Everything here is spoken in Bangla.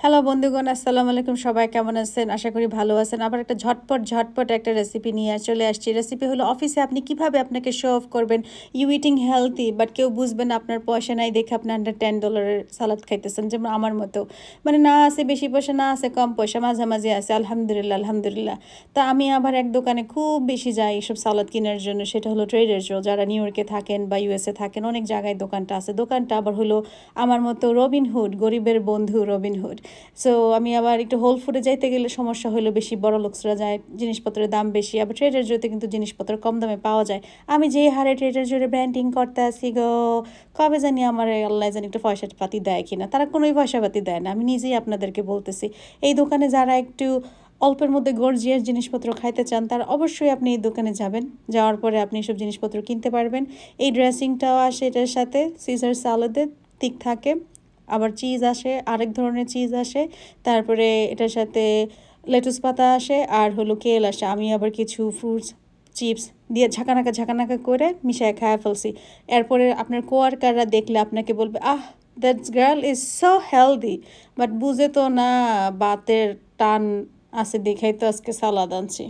হ্যালো বন্ধুগণ, আসসালামু আলাইকুম। সবাই কেমন আছেন? আশা করি ভালো আছেন। আবার একটা ঝটপট একটা রেসিপি নিয়ে চলে আসছি। রেসিপি হলো অফিসে আপনি কিভাবে আপনাকে শো অফ করবেন ইউ ইটিং হেলথি, বাট কেউ বুঝবে না আপনার পয়সা নাই দেখে আপনি আন্ডার $10 সালাদ খাইতেছেন, যেমন আমার মতো। মানে না আছে বেশি পয়সা, না আছে কম পয়সা, মাঝামাঝি আছে। আলহামদুলিল্লাহ। তা আমি আবার এক দোকানে খুব বেশি যাই এসব সালাদ কেনার জন্য, সেটা হলো ট্রেডার জো। যারা নিউ ইয়র্কে থাকেন বা ইউএসএ থাকেন, অনেক জায়গায় দোকানটা আছে। দোকানটা আবার হলো আমার মতো রবিনহুড, গরিবের বন্ধু রবিনহুড। সো আমি আবার একটু হোল ফুডে যাইতে গেলে সমস্যা হলো, বেশি বড় লোকসরা যায়, জিনিসপত্রের দাম বেশি। আবার ট্রেডার জোতে কিন্তু জিনিসপত্র কম দামে পাওয়া যায়। আমি যে হারে ট্রেডার জোরে ব্র্যান্ডিং করতে আসি গো, কবে জানি আমার আল্লাহ জানি একটু পয়সা পাতি দেয় কিনা। তারা কোনোই পয়সা পাতি দেয় না, আমি নিজেই আপনাদেরকে বলতেছি। এই দোকানে যারা একটু অল্পের মধ্যে গর্জিয়াস জিনিসপত্র খাইতে চান, তার অবশ্যই আপনি এই দোকানে যাবেন। যাওয়ার পরে আপনি এসব জিনিসপত্র কিনতে পারবেন। এই ড্রেসিংটাও আসে এটার সাথে, সিজার সালাদে ঠিক থাকে। আবার চিজ আসে, আরেক ধরনের চিজ আসে। তারপরে এটার সাথে লেটুস পাতা আসে, আর হলো কেল আসে। আমি আবার কিছু ফ্রুটস চিপস দিয়ে ঝাঁকানাকা করে মিশিয়ে খাওয়া ফেলছি। এরপরে আপনার কোয়ার্কাররা দেখলে আপনাকে বলবে, that girl is so healthy. But বুঝে তো না, বাতের টান আছে দেখেই তো আজকে সালাদ আনছি।